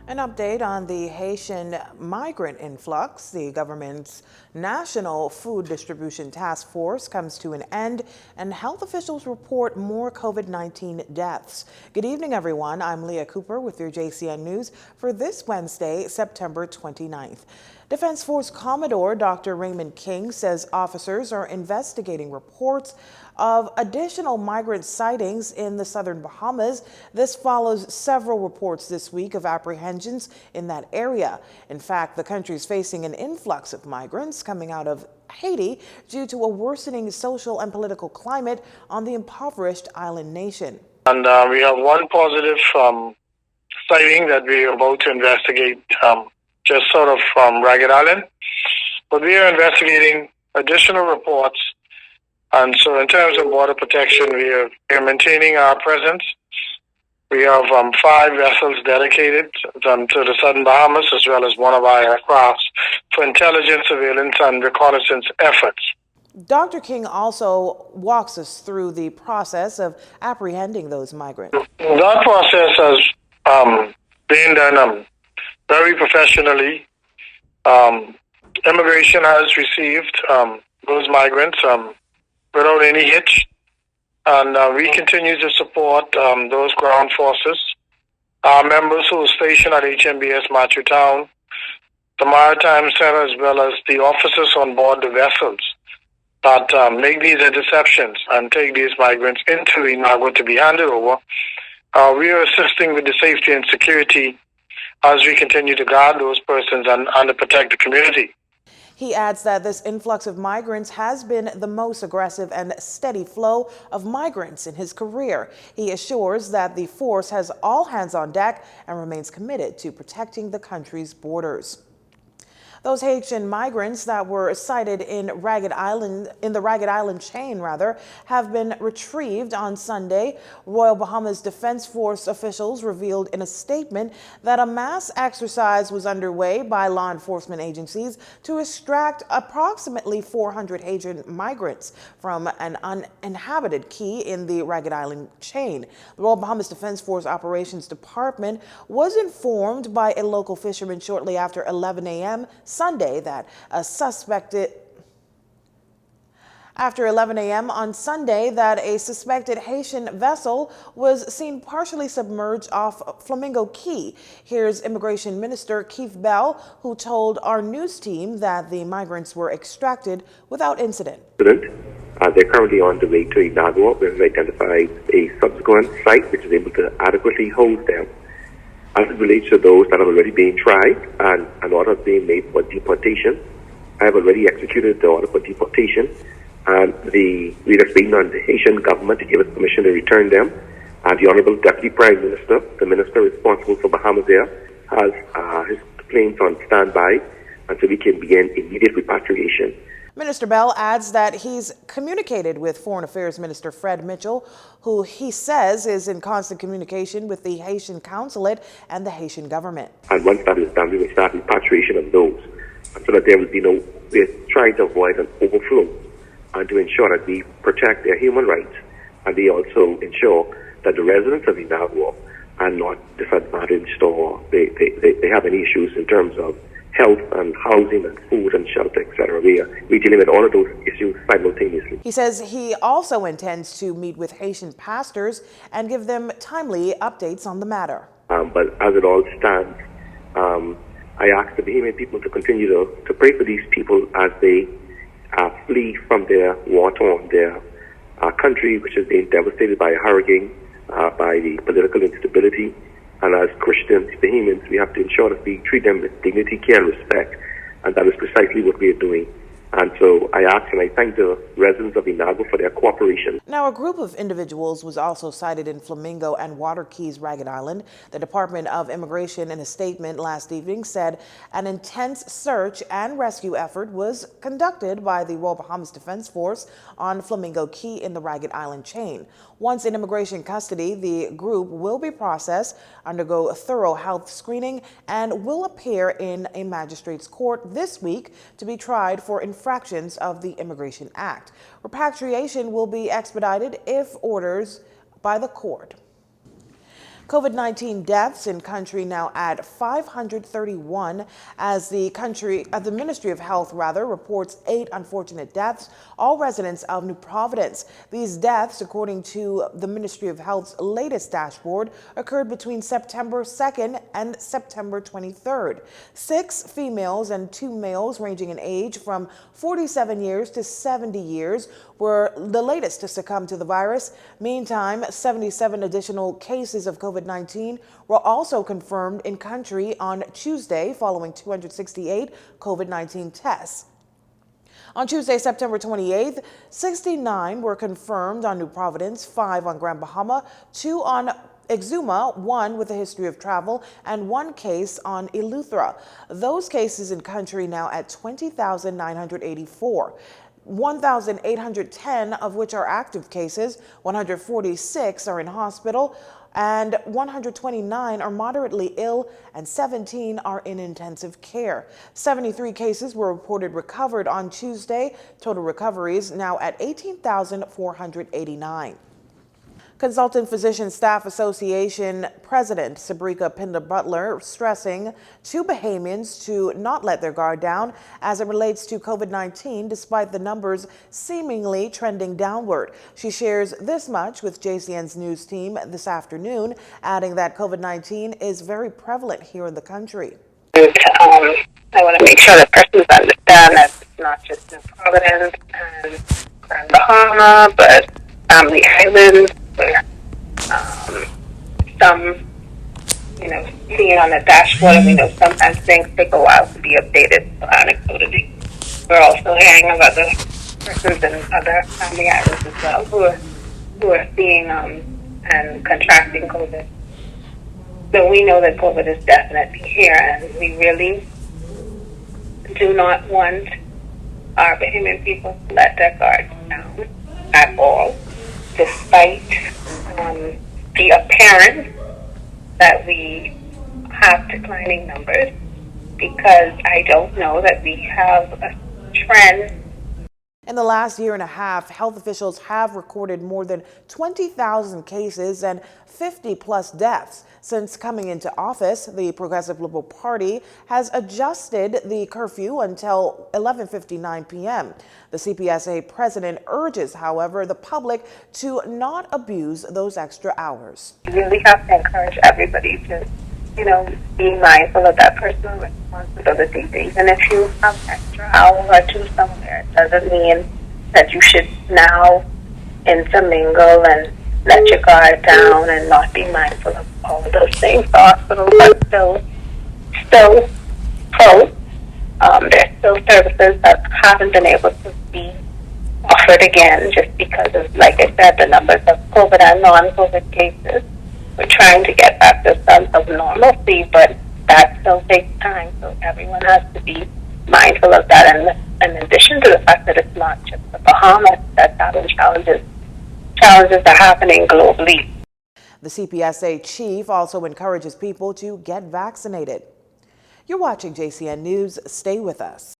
An update on the Haitian migrant influx. The government's National Food Distribution Task Force comes to an end, and health officials report more COVID-19 deaths. Good evening, everyone. I'm Leah Cooper with your JCN News for this Wednesday, September 29th. Defense Force Commodore Dr. Raymond King says officers are investigating reports of additional migrant sightings in the southern Bahamas. This follows several reports this week of apprehensions in that area. In fact, the country is facing an influx of migrants coming out of Haiti due to a worsening social and political climate on the impoverished island nation. And we have one positive sighting that we are about to investigate just sort of from Ragged Island. But we are investigating additional reports. And so in terms of border protection, we are maintaining our presence. We have 5 vessels dedicated to the southern Bahamas, as well as one of our aircrafts for intelligence, surveillance, and reconnaissance efforts. Dr. King also walks us through the process of apprehending those migrants. That process has been done very professionally. Immigration has received those migrants without any hitch, and we continue to support those ground forces, our members who are stationed at HMBS Matthew Town, the Maritime Center, as well as the officers on board the vessels that make these interceptions and take these migrants into Inagua to be handed over. We are assisting with the safety and security as we continue to guard those persons and to protect the community. He adds that this influx of migrants has been the most aggressive and steady flow of migrants in his career. He assures that the force has all hands on deck and remains committed to protecting the country's borders. Those Haitian migrants that were sighted in the Ragged Island chain, have been retrieved on Sunday. Royal Bahamas Defense Force officials revealed in a statement that a mass exercise was underway by law enforcement agencies to extract approximately 400 Haitian migrants from an uninhabited key in the Ragged Island chain. The Royal Bahamas Defense Force Operations Department was informed by a local fisherman shortly after 11 a.m. Sunday that after 11 a.m. on Sunday that a suspected Haitian vessel was seen partially submerged off Flamingo Key. Here's Immigration Minister Keith Bell, who told our news team that the migrants were extracted without incident. They're currently on the way to Inagua. We've identified a subsequent site which is able to adequately hold them. As it relates to those that have already been tried and an order being made for deportation, I have already executed the order for deportation, and we are waiting on the Haitian government to give us permission to return them. And the Honorable Deputy Prime Minister, the Minister responsible for Bahamas Air, has his planes on standby, and so we can begin immediate repatriation. Minister Bell adds that he's communicated with Foreign Affairs Minister Fred Mitchell, who he says is in constant communication with the Haitian consulate and the Haitian government. And once that is done, we will start repatriation of those, so that there will be we're trying to avoid an overflow and to ensure that we protect their human rights, and we also ensure that the residents of Inagua are not disadvantaged or they have any issues in terms of health and housing and food and shelter, etc. We're dealing with all of those issues simultaneously. He says he also intends to meet with Haitian pastors and give them timely updates on the matter. But as it all stands, I ask the Bahamian people to continue to pray for these people as they flee from their war-torn, their country, which is being devastated by a hurricane, by the political instability. And as Christians, Bahamians, we have to ensure that we treat them with dignity, care, and respect. And that is precisely what we are doing. And so I ask and I thank the residents of Inagua for their cooperation. Now, a group of individuals was also sighted in Flamingo and Water Keys, Ragged Island. The Department of Immigration, in a statement last evening, said an intense search and rescue effort was conducted by the Royal Bahamas Defense Force on Flamingo Key in the Ragged Island chain. Once in immigration custody, the group will be processed, undergo a thorough health screening, and will appear in a magistrate's court this week to be tried for infractions of the Immigration Act. Repatriation will be expedited if ordered by the court. COVID-19 deaths in country now at 531 as the Ministry of Health reports 8 unfortunate deaths, all residents of New Providence. These deaths, according to the Ministry of Health's latest dashboard, occurred between September 2nd and September 23rd. 6 females and 2 males ranging in age from 47 years to 70 years were the latest to succumb to the virus. Meantime, 77 additional cases of COVID-19 were also confirmed in country on Tuesday, following 268 COVID-19 tests. On Tuesday, September 28th, 69 were confirmed on New Providence, 5 on Grand Bahama, 2 on Exuma, 1 with a history of travel, and 1 case on Eleuthera. Those cases in country now at 20,984. 1,810 of which are active cases, 146 are in hospital, and 129 are moderately ill, and 17 are in intensive care. 73 cases were reported recovered on Tuesday. Total recoveries now at 18,489. Consultant Physician Staff Association President Sabrika Pinda-Butler stressing to Bahamians to not let their guard down as it relates to COVID-19 despite the numbers seemingly trending downward. She shares this much with JCN's news team this afternoon, adding that COVID-19 is very prevalent here in the country. I want to make sure that persons understand that it's not just in Providence and Grand Bahama, but Family Islands, where some, seeing on the dashboard, and we know sometimes things take a while to be updated. So anecdotally, we're also hearing of other persons in other family islands as well who are seeing and contracting COVID. So we know that COVID is definitely here, and we really do not want our Bahamian people to let their guards down at all, despite the appearance that we have declining numbers, because I don't know that we have a trend. In the last year and a half, health officials have recorded more than 20,000 cases and 50-plus deaths. Since coming into office, the Progressive Liberal Party has adjusted the curfew until 11:59 p.m. The CPSA president urges, however, the public to not abuse those extra hours. We really have to encourage everybody to, be mindful of that personal responsibility. Even if you have an extra hour or two somewhere, it doesn't mean that you should now intermingle and let your guard down and not be mindful of all of those things. The hospitals are still full. There's still services that haven't been able to be offered again just because of, like I said, the numbers of COVID and non-COVID cases. We're trying to get back to some of normalcy, but that still takes time, so everyone has to be mindful of that. And in addition to the fact that it's not just the Bahamas that's having challenges are happening globally. The CPSA chief also encourages people to get vaccinated. You're watching JCN News. Stay with us.